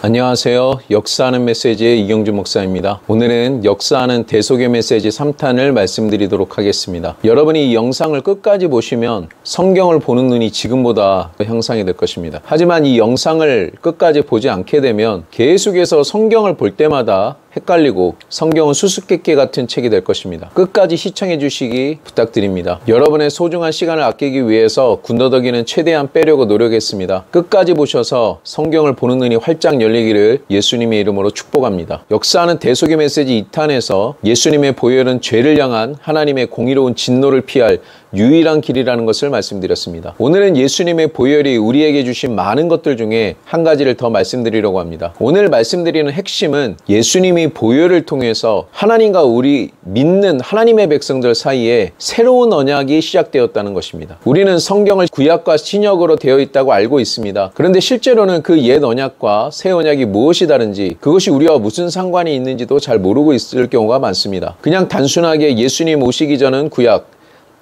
안녕하세요. 역사하는 메시지의 이경주 목사입니다. 오늘은 역사하는 대속의 메시지 3탄을 말씀드리도록 하겠습니다. 여러분이 이 영상을 끝까지 보시면 성경을 보는 눈이 지금보다 향상이 될 것입니다. 하지만 이 영상을 끝까지 보지 않게 되면 계속해서 성경을 볼 때마다 헷갈리고 성경은 수수께끼 같은 책이 될 것입니다. 끝까지 시청해 주시기 부탁드립니다. 여러분의 소중한 시간을 아끼기 위해서 군더더기는 최대한 빼려고 노력했습니다. 끝까지 보셔서 성경을 보는 눈이 활짝 열리기를 예수님의 이름으로 축복합니다. 역사하는 대속의 메시지 2탄에서 예수님의 보혈은 죄를 향한 하나님의 공의로운 진노를 피할 유일한 길이라는 것을 말씀드렸습니다. 오늘은 예수님의 보혈이 우리에게 주신 많은 것들 중에 한 가지를 더 말씀드리려고 합니다. 오늘 말씀드리는 핵심은 예수님이 보혈을 통해서 하나님과 우리 믿는 하나님의 백성들 사이에 새로운 언약이 시작되었다는 것입니다. 우리는 성경을 구약과 신약으로 되어 있다고 알고 있습니다. 그런데 실제로는 그 옛 언약과 새 언약이 무엇이 다른지, 그것이 우리와 무슨 상관이 있는지도 잘 모르고 있을 경우가 많습니다. 그냥 단순하게 예수님 오시기 전은 구약,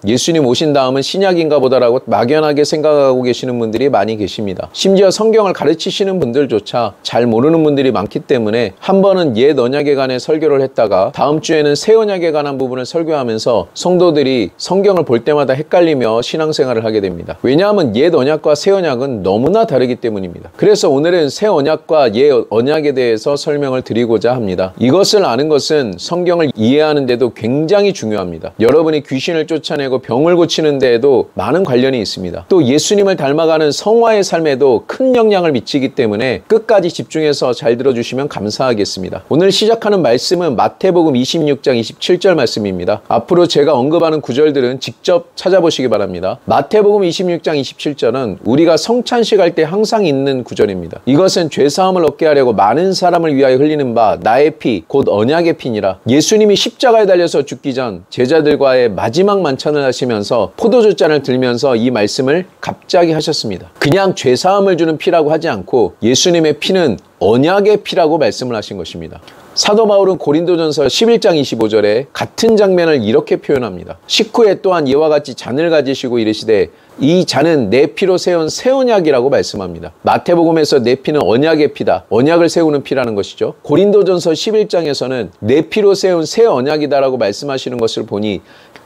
예수님 오신 다음은 신약인가 보다라고 막연하게 생각하고 계시는 분들이 많이 계십니다. 심지어 성경을 가르치시는 분들조차 잘 모르는 분들이 많기 때문에 한 번은 옛 언약에 관해 설교를 했다가 다음 주에는 새 언약에 관한 부분을 설교하면서 성도들이 성경을 볼 때마다 헷갈리며 신앙생활을 하게 됩니다. 왜냐하면 옛 언약과 새 언약은 너무나 다르기 때문입니다. 그래서 오늘은 새 언약과 옛 언약에 대해서 설명을 드리고자 합니다. 이것을 아는 것은 성경을 이해하는 데도 굉장히 중요합니다. 여러분이 귀신을 쫓아내고 병을 고치는 데에도 많은 관련이 있습니다. 또 예수님을 닮아가는 성화의 삶에도 큰 영향을 미치기 때문에 끝까지 집중해서 잘 들어주시면 감사하겠습니다. 오늘 시작하는 말씀은 마태복음 26장 27절 말씀입니다. 앞으로 제가 언급하는 구절들은 직접 찾아보시기 바랍니다. 마태복음 26장 27절은 우리가 성찬식 할 때 항상 있는 구절입니다. 이것은 죄사함을 얻게 하려고 많은 사람을 위하여 흘리는 바 나의 피 곧 언약의 피니라. 예수님이 십자가에 달려서 죽기 전 제자들과의 마지막 만찬을 하시면서 포도주 잔을 들면서 이 말씀을 갑자기 하셨습니다. 그냥 죄사함을 주는 피라고 하지 않고 예수님의 피는 언약의 피라고 말씀을 하신 것입니다. 사도 바울은 고린도전서 11장 25절에 같은 장면을 이렇게 표현합니다. 식후에 또한 이와 같이 잔을 가지시고 이르시되 이 잔은 내 피로 세운 새 언약이라고 말씀합니다. 마태복음에서 내 피는 언약의 피다, 언약을 세우는 피라는 것이죠. 고린도전서 11장에서는 내 피로 세운 새 언약이다라고 말씀하시는 것을 보니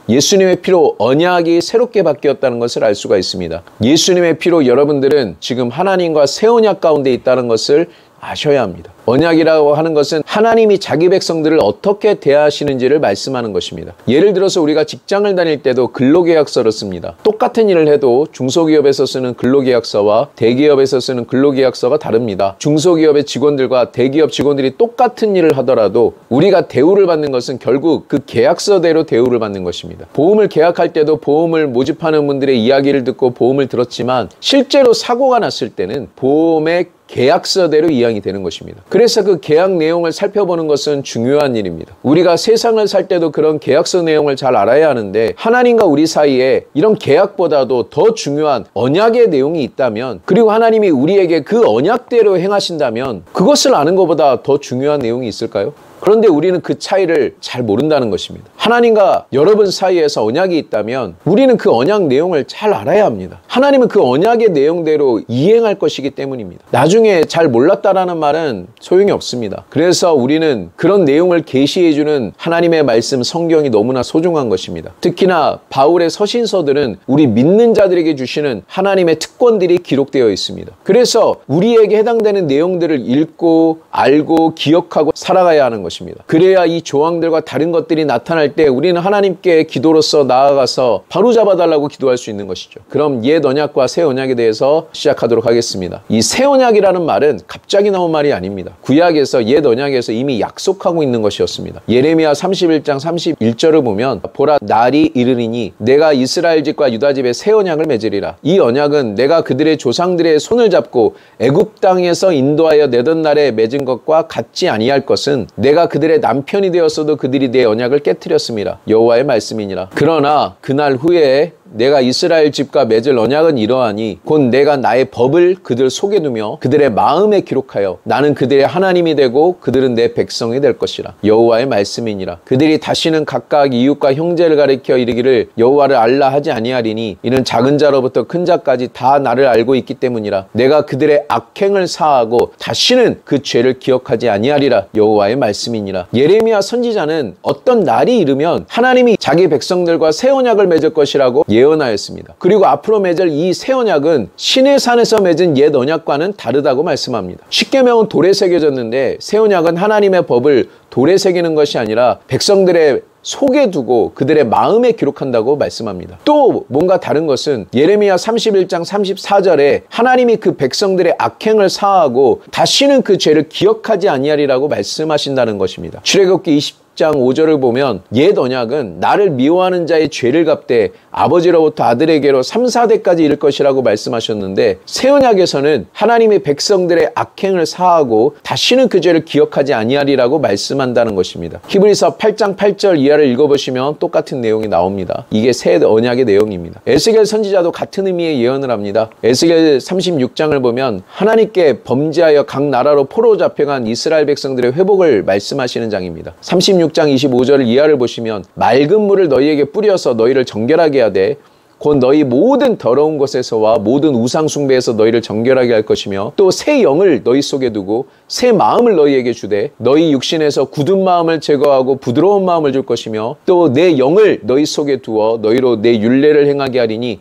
예수님의 피로 언약이 새롭게 바뀌었다는 것을 알 수가 있습니다. 예수님의 피로 여러분들은 지금 하나님과 새 언약 가운데 있다는 것을 아셔야 합니다. 언약이라고 하는 것은 하나님이 자기 백성들을 어떻게 대하시는지를 말씀하는 것입니다. 예를 들어서 우리가 직장을 다닐 때도 근로계약서를 씁니다. 똑같은 일을 해도 중소기업에서 쓰는 근로계약서와 대기업에서 쓰는 근로계약서가 다릅니다. 중소기업의 직원들과 대기업 직원들이 똑같은 일을 하더라도 우리가 대우를 받는 것은 결국 그 계약서대로 대우를 받는 것입니다. 보험을 계약할 때도 보험을 모집하는 분들의 이야기를 듣고 보험을 들었지만 실제로 사고가 났을 때는 보험의 계약서대로 이행이 되는 것입니다. 그래서 그 계약 내용을 살펴보는 것은 중요한 일입니다. 우리가 세상을 살 때도 그런 계약서 내용을 잘 알아야 하는데 하나님과 우리 사이에 이런 계약보다도 더 중요한 언약의 내용이 있다면, 그리고 하나님이 우리에게 그 언약대로 행하신다면 그것을 아는 것보다 더 중요한 내용이 있을까요? 그런데 우리는 그 차이를 잘 모른다는 것입니다. 하나님과 여러분 사이에서 언약이 있다면 우리는 그 언약 내용을 잘 알아야 합니다. 하나님은 그 언약의 내용대로 이행할 것이기 때문입니다. 나중에 잘 몰랐다라는 말은 소용이 없습니다. 그래서 우리는 그런 내용을 계시해주는 하나님의 말씀 성경이 너무나 소중한 것입니다. 특히나 바울의 서신서들은 우리 믿는 자들에게 주시는 하나님의 특권들이 기록되어 있습니다. 그래서 우리에게 해당되는 내용들을 읽고 알고 기억하고 살아가야 하는 것입니다. 그래야 이 조항들과 다른 것들이 나타날 때 우리는 하나님께 기도로서 나아가서 바로 잡아달라고 기도할 수 있는 것이죠. 그럼 옛 언약과 새 언약에 대해서 시작하도록 하겠습니다. 이 새 언약이라는 말은 갑자기 나온 말이 아닙니다. 구약에서 옛 언약에서 이미 약속하고 있는 것이었습니다. 예레미야 31장 31절을 보면 보라 날이 이르리니 내가 이스라엘 집과 유다 집에 새 언약을 맺으리라. 이 언약은 내가 그들의 조상들의 손을 잡고 애굽 땅에서 인도하여 내던 날에 맺은 것과 같지 아니할 것은 내가 그들의 남편이 되었어도 그들이 내 언약을 깨트렸습니다. 여호와의 말씀이니라. 그러나 그날 후에 내가 이스라엘 집과 맺을 언약은 이러하니 곧 내가 나의 법을 그들 속에 두며 그들의 마음에 기록하여 나는 그들의 하나님이 되고 그들은 내 백성이 될 것이라. 여호와의 말씀이니라. 그들이 다시는 각각 이웃과 형제를 가리켜 이르기를 여호와를 알라 하지 아니하리니 이는 작은 자로부터 큰 자까지 다 나를 알고 있기 때문이라. 내가 그들의 악행을 사하고 다시는 그 죄를 기억하지 아니하리라. 여호와의 말씀이니라. 예레미야 선지자는 어떤 날이 이르면 하나님이 자기 백성들과 새 언약을 맺을 것이라고 예언하였습니다. 그리고 앞으로 맺을 이 새 언약은 신의 산에서 맺은 옛 언약과는 다르다고 말씀합니다. 십계명은 돌에 새겨졌는데 새 언약은 하나님의 법을 돌에 새기는 것이 아니라 백성들의 속에 두고 그들의 마음에 기록한다고 말씀합니다. 또 뭔가 다른 것은 예레미야 31장 34절에 하나님이 그 백성들의 악행을 사하고 다시는 그 죄를 기억하지 아니하리라고 말씀하신다는 것입니다. 출애굽기 20장 5절을 보면 옛 언약은 나를 미워하는 자의 죄를 갚되 아버지로부터 아들에게로 3, 4대까지 이를 것이라고 말씀하셨는데 새 언약에서는 하나님의 백성들의 악행을 사하고 다시는 그 죄를 기억하지 아니하리라고 말씀한다는 것입니다. 히브리서 8장 8절 이하를 읽어보시면 똑같은 내용이 나옵니다. 이게 새 언약의 내용입니다. 에스겔 선지자도 같은 의미의 예언을 합니다. 에스겔 36장을 보면 하나님께 범죄하여 각 나라로 포로 잡혀간 이스라엘 백성들의 회복을 말씀하시는 장입니다. 36장 25절 이하를 보시면 맑은 물을 너희에게 뿌려서 너희를 정결하게 하되 곧 너희 모든 더러운 것에서와 모든 우상 숭배에서 너희를 정결하게 할 것이며 또 새 영을 너희 속에 두고 새 마음을 너희에게 주되 너희 육신에서 굳은 마음을 제거하고 부드러운 마음을 줄 것이며 또 내 영을 너희 속에 두어 너희로 내 율례를 행하게 하리니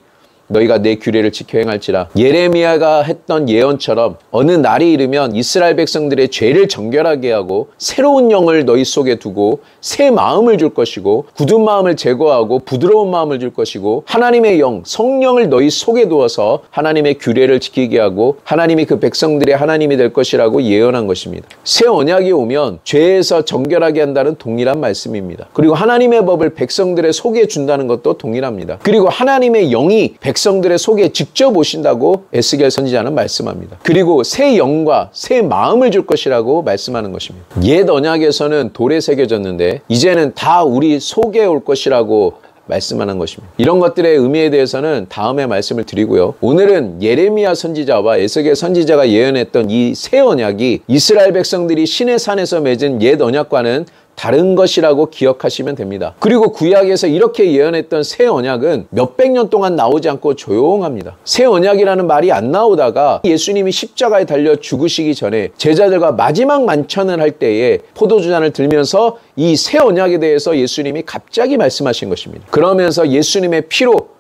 너희가 내 규례를 지켜 행할지라. 예레미야가 했던 예언처럼 어느 날이 이르면 이스라엘 백성들의 죄를 정결하게 하고 새로운 영을 너희 속에 두고 새 마음을 줄 것이고 굳은 마음을 제거하고 부드러운 마음을 줄 것이고 하나님의 영, 성령을 너희 속에 두어서 하나님의 규례를 지키게 하고 하나님이 그 백성들의 하나님이 될 것이라고 예언한 것입니다. 새 언약이 오면 죄에서 정결하게 한다는 동일한 말씀입니다. 그리고 하나님의 법을 백성들의 속에 준다는 것도 동일합니다. 그리고 하나님의 영이 백성들의 속에 직접 오신다고 에스겔 선지자는 말씀합니다. 그리고 새 영과 새 마음을 줄 것이라고 말씀하는 것입니다. 옛 언약에서는 돌에 새겨졌는데 이제는 다 우리 속에 올 것이라고 말씀하는 것입니다. 이런 것들의 의미에 대해서는 다음에 말씀을 드리고요. 오늘은 예레미야 선지자와 에스겔 선지자가 예언했던 이 새 언약이 이스라엘 백성들이 신의 산에서 맺은 옛 언약과는 다른 것이라고 기억하시면 됩니다. 그리고 구약에서 이렇게 예언했던 새 언약은 몇백 년 동안 나오지 않고 조용합니다. 새 언약이라는 말이 안 나오다가 예수님이 십자가에 달려 죽으시기 전에 제자들과 마지막 만찬을 할 때에 포도주잔을 들면서 이 새 언약에 대해서 예수님이 갑자기 말씀하신 것입니다. 그러면서 예수님의 피로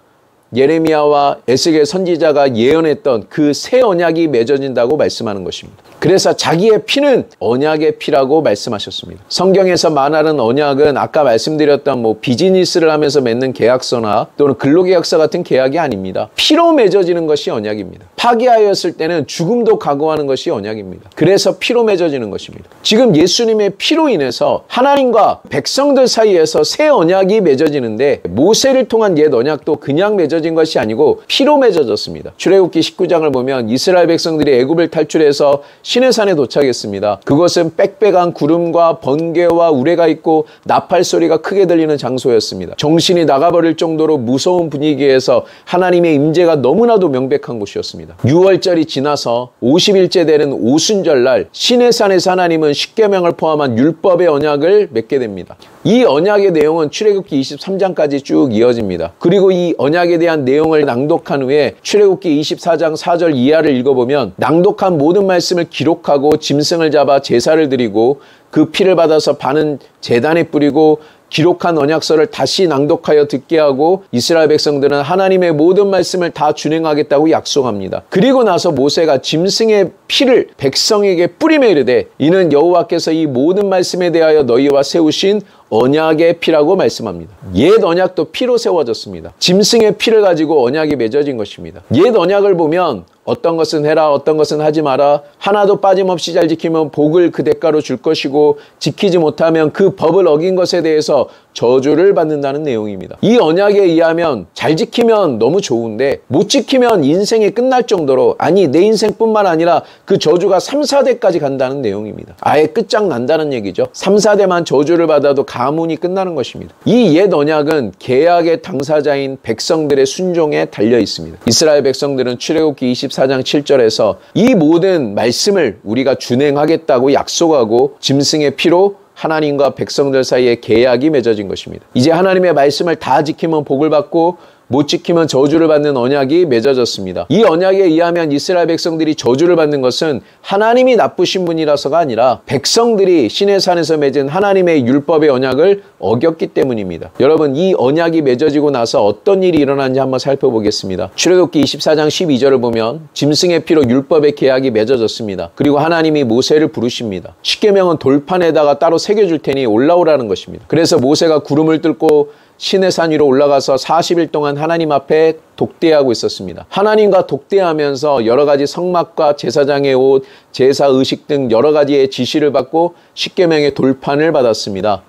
예레미야와 에스겔 선지자가 예언했던 그 새 언약이 맺어진다고 말씀하는 것입니다. 그래서 자기의 피는 언약의 피라고 말씀하셨습니다. 성경에서 말하는 언약은 아까 말씀드렸던 비즈니스를 하면서 맺는 계약서나 또는 근로계약서 같은 계약이 아닙니다. 피로 맺어지는 것이 언약입니다. 파기하였을 때는 죽음도 각오하는 것이 언약입니다. 그래서 피로 맺어지는 것입니다. 지금 예수님의 피로 인해서 하나님과 백성들 사이에서 새 언약이 맺어지는데 모세를 통한 옛 언약도 그냥 맺어진 것이 아니고 피로 맺어졌습니다. 출애굽기 19장을 보면 이스라엘 백성들이 애굽을 탈출해서 시내산에 도착했습니다. 그것은 빽빽한 구름과 번개와 우레가 있고 나팔 소리가 크게 들리는 장소였습니다. 정신이 나가버릴 정도로 무서운 분위기에서 하나님의 임재가 너무나도 명백한 곳이었습니다. 6월절이 지나서 50일째 되는 오순절날 시내산에서 하나님은 십계명을 포함한 율법의 언약을 맺게 됩니다. 이 언약의 내용은 출애굽기 23장까지 쭉 이어집니다. 그리고 이 언약에 대한 내용을 낭독한 후에 출애굽기 24장 4절 이하를 읽어보면 낭독한 모든 말씀을 기록하고 짐승을 잡아 제사를 드리고 그 피를 받아서 반은 제단에 뿌리고 기록한 언약서를 다시 낭독하여 듣게 하고 이스라엘 백성들은 하나님의 모든 말씀을 다 준행하겠다고 약속합니다. 그리고 나서 모세가 짐승의 피를 백성에게 뿌리며 이르되 이는 여호와께서 이 모든 말씀에 대하여 너희와 세우신 언약의 피라고 말씀합니다. 옛 언약도 피로 세워졌습니다. 짐승의 피를 가지고 언약이 맺어진 것입니다. 옛 언약을 보면 어떤 것은 해라, 어떤 것은 하지 마라. 하나도 빠짐없이 잘 지키면 복을 그 대가로 줄 것이고 지키지 못하면 그 법을 어긴 것에 대해서 저주를 받는다는 내용입니다. 이 언약에 의하면 잘 지키면 너무 좋은데 못 지키면 인생이 끝날 정도로, 아니 내 인생뿐만 아니라 그 저주가 3, 4대까지 간다는 내용입니다. 아예 끝장난다는 얘기죠. 3, 4대만 저주를 받아도 가문이 끝나는 것입니다. 이 옛 언약은 계약의 당사자인 백성들의 순종에 달려 있습니다. 이스라엘 백성들은 출애굽기 24장 7절에서 이 모든 말씀을 우리가 준행하겠다고 약속하고 짐승의 피로 하나님과 백성들 사이에 계약이 맺어진 것입니다. 이제 하나님의 말씀을 다 지키면 복을 받고 못 지키면 저주를 받는 언약이 맺어졌습니다. 이 언약에 의하면 이스라엘 백성들이 저주를 받는 것은 하나님이 나쁘신 분이라서가 아니라 백성들이 시내산에서 맺은 하나님의 율법의 언약을 어겼기 때문입니다. 여러분, 이 언약이 맺어지고 나서 어떤 일이 일어났는지 한번 살펴보겠습니다. 출애굽기 24장 12절을 보면 짐승의 피로 율법의 계약이 맺어졌습니다. 그리고 하나님이 모세를 부르십니다. 십계명은 돌판에다가 따로 새겨줄 테니 올라오라는 것입니다. 그래서 모세가 구름을 뚫고 시내산 위로 올라가서 40일 동안 하나님 앞에 독대하고 있었습니다. 하나님과 독대하면서 여러 가지 성막과 제사장의 옷, 제사 의식 등 여러 가지의 지시를 받고 십계명의 돌판을 받았습니다.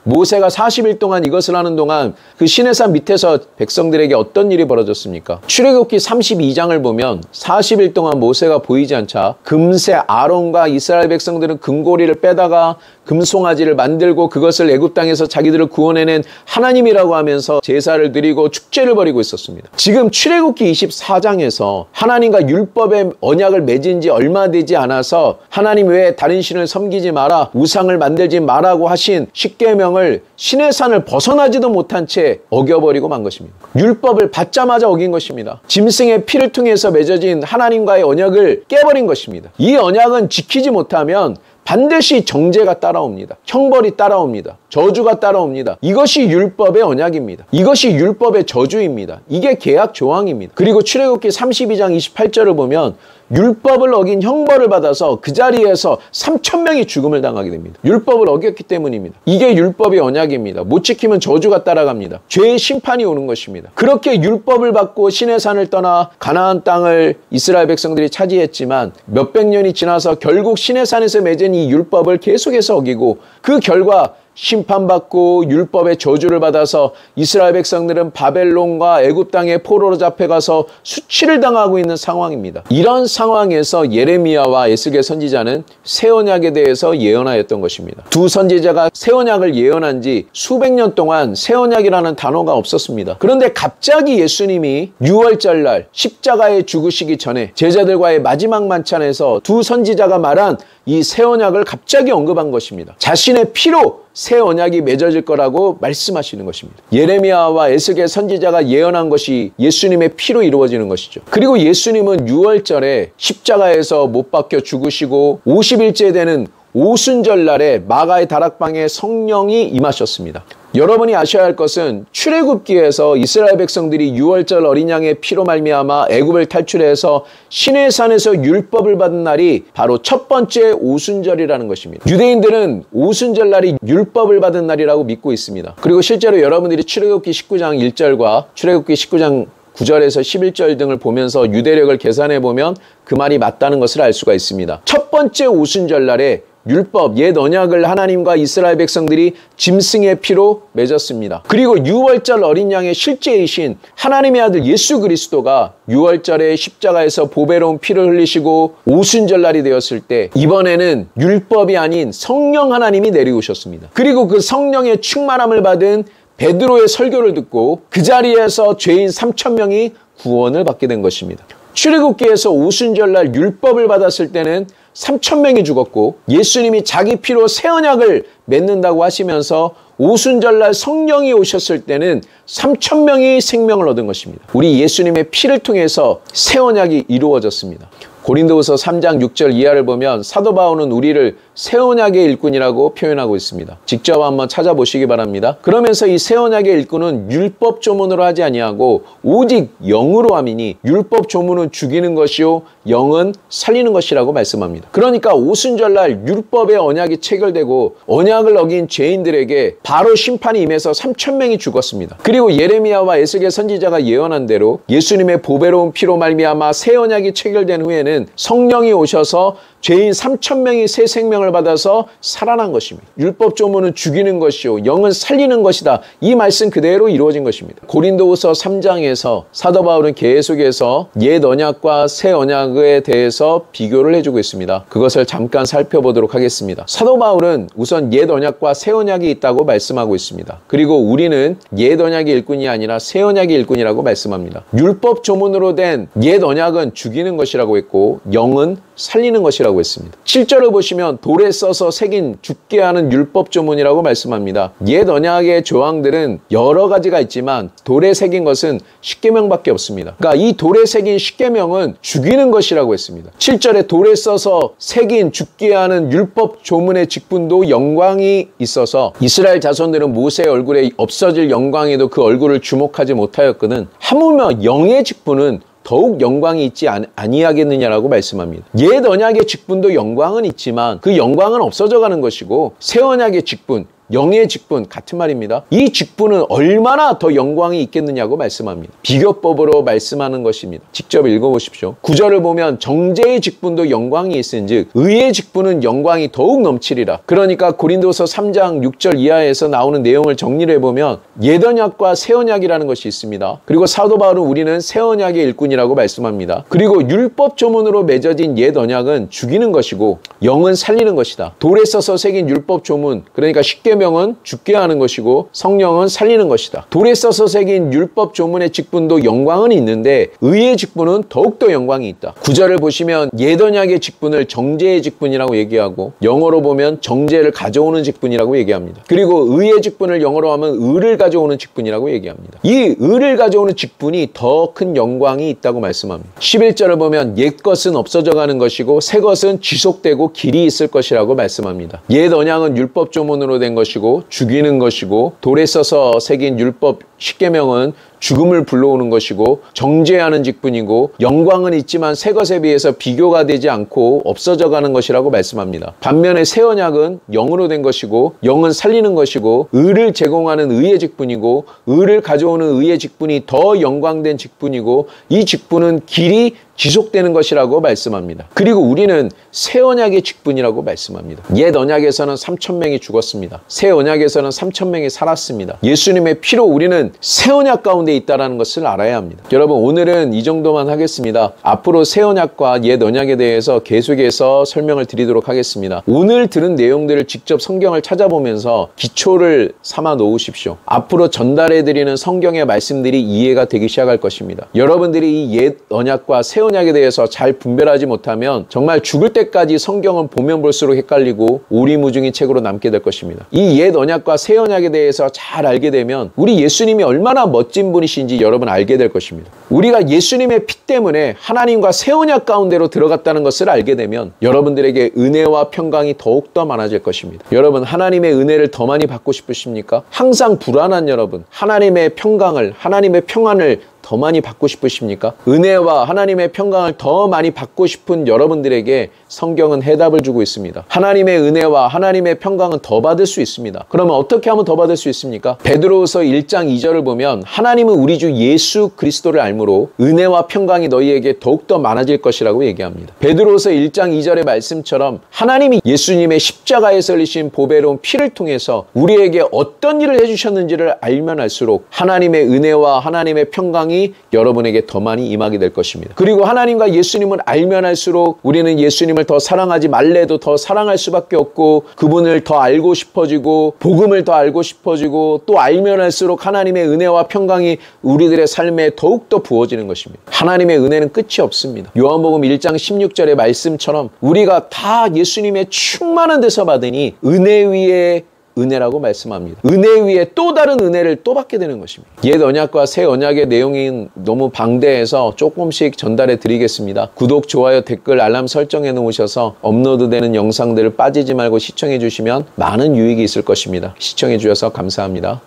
모세가 40일 동안 이것을 하는 동안 그 시내산 밑에서 백성들에게 어떤 일이 벌어졌습니까? 출애굽기 32장을 보면 40일 동안 모세가 보이지 않자 금세 아론과 이스라엘 백성들은 금고리를 빼다가 금송아지를 만들고 그것을 애굽 땅에서 자기들을 구원해낸 하나님이라고 하면서 제사를 드리고 축제를 벌이고 있었습니다. 지금 출애굽기 24장에서 하나님과 율법의 언약을 맺은 지 얼마 되지 않아서 하나님 외에 다른 신을 섬기지 마라, 우상을 만들지 마라고 하신 십계명을 시내산을 벗어나지도 못한 채 어겨버리고 만 것입니다. 율법을 받자마자 어긴 것입니다. 짐승의 피를 통해서 맺어진 하나님과의 언약을 깨버린 것입니다. 이 언약은 지키지 못하면 반드시 정죄가 따라옵니다. 형벌이 따라옵니다. 저주가 따라옵니다. 이것이 율법의 언약입니다. 이것이 율법의 저주입니다. 이게 계약 조항입니다. 그리고 출애굽기 32장 28절을 보면 율법을 어긴 형벌을 받아서 그 자리에서 3,000명이 죽음을 당하게 됩니다. 율법을 어겼기 때문입니다. 이게 율법의 언약입니다. 못 지키면 저주가 따라갑니다. 죄의 심판이 오는 것입니다. 그렇게 율법을 받고 시내산을 떠나 가나안 땅을 이스라엘 백성들이 차지했지만 몇백 년이 지나서 결국 시내산에서 맺은 이 율법을 계속해서 어기고 그 결과 심판받고 율법의 저주를 받아서 이스라엘 백성들은 바벨론과 애굽 땅에 포로로 잡혀가서 수치를 당하고 있는 상황입니다. 이런 상황에서 예레미야와 에스겔 선지자는 새 언약에 대해서 예언하였던 것입니다. 두 선지자가 새 언약을 예언한 지 수백 년 동안 새 언약이라는 단어가 없었습니다. 그런데 갑자기 예수님이 유월절날 십자가에 죽으시기 전에 제자들과의 마지막 만찬에서 두 선지자가 말한 이 새 언약을 갑자기 언급한 것입니다. 자신의 피로 새 언약이 맺어질 거라고 말씀하시는 것입니다. 예레미야와 에스겔 선지자가 예언한 것이 예수님의 피로 이루어지는 것이죠. 그리고 예수님은 유월절에 십자가에서 못 박혀 죽으시고 50일째 되는 오순절날에 마가의 다락방에 성령이 임하셨습니다. 여러분이 아셔야 할 것은 출애굽기에서 이스라엘 백성들이 유월절 어린 양의 피로 말미암아 애굽을 탈출해서 시내산에서 율법을 받은 날이 바로 첫 번째 오순절이라는 것입니다. 유대인들은 오순절날이 율법을 받은 날이라고 믿고 있습니다. 그리고 실제로 여러분들이 출애굽기 19장 1절과 출애굽기 19장 9절에서 11절 등을 보면서 유대력을 계산해 보면 그 말이 맞다는 것을 알 수가 있습니다. 첫 번째 오순절날에 율법, 옛 언약을 하나님과 이스라엘 백성들이 짐승의 피로 맺었습니다. 그리고 유월절 어린 양의 실제이신 하나님의 아들 예수 그리스도가 유월절에 십자가에서 보배로운 피를 흘리시고 오순절날이 되었을 때 이번에는 율법이 아닌 성령 하나님이 내려오셨습니다. 그리고 그 성령의 충만함을 받은 베드로의 설교를 듣고 그 자리에서 죄인 3,000명이 구원을 받게 된 것입니다. 출애굽기에서 오순절날 율법을 받았을 때는 3,000명이 죽었고 예수님이 자기 피로 새 언약을 맺는다고 하시면서 오순절날 성령이 오셨을 때는 3,000명이 생명을 얻은 것입니다. 우리 예수님의 피를 통해서 새 언약이 이루어졌습니다. 고린도후서 3장 6절 이하를 보면 사도 바울은 우리를 새 언약의 일꾼이라고 표현하고 있습니다. 직접 한번 찾아보시기 바랍니다. 그러면서 이 새 언약의 일꾼은 율법 조문으로 하지 아니하고 오직 영으로 함이니 율법 조문은 죽이는 것이요 영은 살리는 것이라고 말씀합니다. 그러니까 오순절날 율법의 언약이 체결되고 언약을 어긴 죄인들에게 바로 심판이 임해서 3,000명이 죽었습니다. 그리고 예레미야와 에스겔 선지자가 예언한 대로 예수님의 보배로운 피로 말미암아 새 언약이 체결된 후에는 성령이 오셔서 죄인 3,000명이 새 생명을 받아서 살아난 것입니다. 율법 조문은 죽이는 것이요 영은 살리는 것이다. 이 말씀 그대로 이루어진 것입니다. 고린도후서 3장에서 사도 바울은 계속해서 옛 언약과 새 언약에 대해서 비교를 해주고 있습니다. 그것을 잠깐 살펴보도록 하겠습니다. 사도 바울은 우선 옛 언약과 새 언약이 있다고 말씀하고 있습니다. 그리고 우리는 옛 언약의 일꾼이 아니라 새 언약의 일꾼이라고 말씀합니다. 율법 조문으로 된 옛 언약은 죽이는 것이라고 했고 영은 살리는 것이라고 했습니다. 7절을 보시면 돌에 써서 새긴 죽게 하는 율법 조문이라고 말씀합니다. 옛 언약의 조항들은 여러 가지가 있지만 돌에 새긴 것은 십계명밖에 없습니다. 그러니까 이 돌에 새긴 십계명은 죽이는 것이라고 했습니다. 7절에 돌에 써서 새긴 죽게 하는 율법 조문의 직분도 영광이 있어서 이스라엘 자손들은 모세의 얼굴에 없어질 영광에도 그 얼굴을 주목하지 못하였거든 하물며 영의 직분은 더욱 영광이 있지 아니하겠느냐라고 말씀합니다. 옛 언약의 직분도 영광은 있지만 그 영광은 없어져 가는 것이고 새 언약의 직분, 영의 직분 같은 말입니다. 이 직분은 얼마나 더 영광이 있겠느냐고 말씀합니다. 비교법으로 말씀하는 것입니다. 직접 읽어보십시오. 9절을 보면 정죄의 직분도 영광이 있은즉 의의 직분은 영광이 더욱 넘치리라. 그러니까 고린도서 3장 6절 이하에서 나오는 내용을 정리를 해보면 옛 언약과 새 언약이라는 것이 있습니다. 그리고 사도 바울은 우리는 새 언약의 일꾼이라고 말씀합니다. 그리고 율법 조문으로 맺어진 옛 언약은 죽이는 것이고 영은 살리는 것이다. 돌에 써서 새긴 율법 조문, 그러니까 십계명은 죽게 하는 것이고 성령은 살리는 것이다. 돌에 써서 새긴 율법 조문의 직분도 영광은 있는데 의의 직분은 더욱더 영광이 있다. 9절을 보시면 옛 언약의 직분을 정죄의 직분이라고 얘기하고 영어로 보면 정죄를 가져오는 직분이라고 얘기합니다. 그리고 의의 직분을 영어로 하면 의를 가져오는 직분이라고 얘기합니다. 이 의를 가져오는 직분이 더 큰 영광이 있다고 말씀합니다. 11절을 보면 옛 것은 없어져 가는 것이고 새 것은 지속되고 길이 있을 것이라고 말씀합니다. 옛 언약은 율법 조문으로 된 것이고 죽이는 것이고 돌에 써서 새긴 율법 십계명은 죽음을 불러오는 것이고 정죄하는 직분이고 영광은 있지만 새 것에 비해서 비교가 되지 않고 없어져 가는 것이라고 말씀합니다. 반면에 새 언약은 영으로 된 것이고 영은 살리는 것이고 의를 제공하는 의의 직분이고 의를 가져오는 의의 직분이 더 영광된 직분이고 이 직분은 길이 지속되는 것이라고 말씀합니다. 그리고 우리는 새 언약의 직분이라고 말씀합니다. 옛 언약에서는 3,000명이 죽었습니다. 새 언약에서는 3,000명이 살았습니다. 예수님의 피로 우리는 새 언약 가운데 있다는 것을 알아야 합니다. 여러분 오늘은 이 정도만 하겠습니다. 앞으로 새 언약과 옛 언약에 대해서 계속해서 설명을 드리도록 하겠습니다. 오늘 들은 내용들을 직접 성경을 찾아보면서 기초를 삼아 놓으십시오. 앞으로 전달해드리는 성경의 말씀들이 이해가 되기 시작할 것입니다. 여러분들이 이 옛 언약과 새 언약에 대해서 잘 분별하지 못하면 정말 죽을 때까지 성경은 보면 볼수록 헷갈리고 오리무중인 책으로 남게 될 것입니다. 이 옛 언약과 새 언약에 대해서 잘 알게 되면 우리 예수님이 얼마나 멋진 분이신지 여러분 알게 될 것입니다. 우리가 예수님의 피 때문에 하나님과 새 언약 가운데로 들어갔다는 것을 알게 되면 여러분들에게 은혜와 평강이 더욱더 많아질 것입니다. 여러분 하나님의 은혜를 더 많이 받고 싶으십니까? 항상 불안한 여러분, 하나님의 평강을, 하나님의 평안을 더 많이 받고 싶으십니까? 은혜와 하나님의 평강을 더 많이 받고 싶은 여러분들에게 성경은 해답을 주고 있습니다. 하나님의 은혜와 하나님의 평강은 더 받을 수 있습니다. 그러면 어떻게 하면 더 받을 수 있습니까? 베드로후서 1장 2절을 보면 하나님은 우리 주 예수 그리스도를 알므로 은혜와 평강이 너희에게 더욱더 많아질 것이라고 얘기합니다. 베드로후서 1장 2절의 말씀처럼 하나님이 예수님의 십자가에서 흘리신 보배로운 피를 통해서 우리에게 어떤 일을 해주셨는지를 알면 알수록 하나님의 은혜와 하나님의 평강이 여러분에게 더 많이 임하게 될 것입니다. 그리고 하나님과 예수님을 알면 알수록 우리는 예수님을 더 사랑하지 말래도 더 사랑할 수밖에 없고 그분을 더 알고 싶어지고 복음을 더 알고 싶어지고 또 알면 알수록 하나님의 은혜와 평강이 우리들의 삶에 더욱더 부어지는 것입니다. 하나님의 은혜는 끝이 없습니다. 요한복음 1장 16절의 말씀처럼 우리가 다 예수님의 충만한 데서 받으니 은혜 위에 은혜라고 말씀합니다. 은혜 위에 또 다른 은혜를 또 받게 되는 것입니다. 옛 언약과 새 언약의 내용이 너무 방대해서 조금씩 전달해 드리겠습니다. 구독, 좋아요, 댓글, 알람 설정해 놓으셔서 업로드되는 영상들을 빠지지 말고 시청해 주시면 많은 유익이 있을 것입니다. 시청해 주셔서 감사합니다.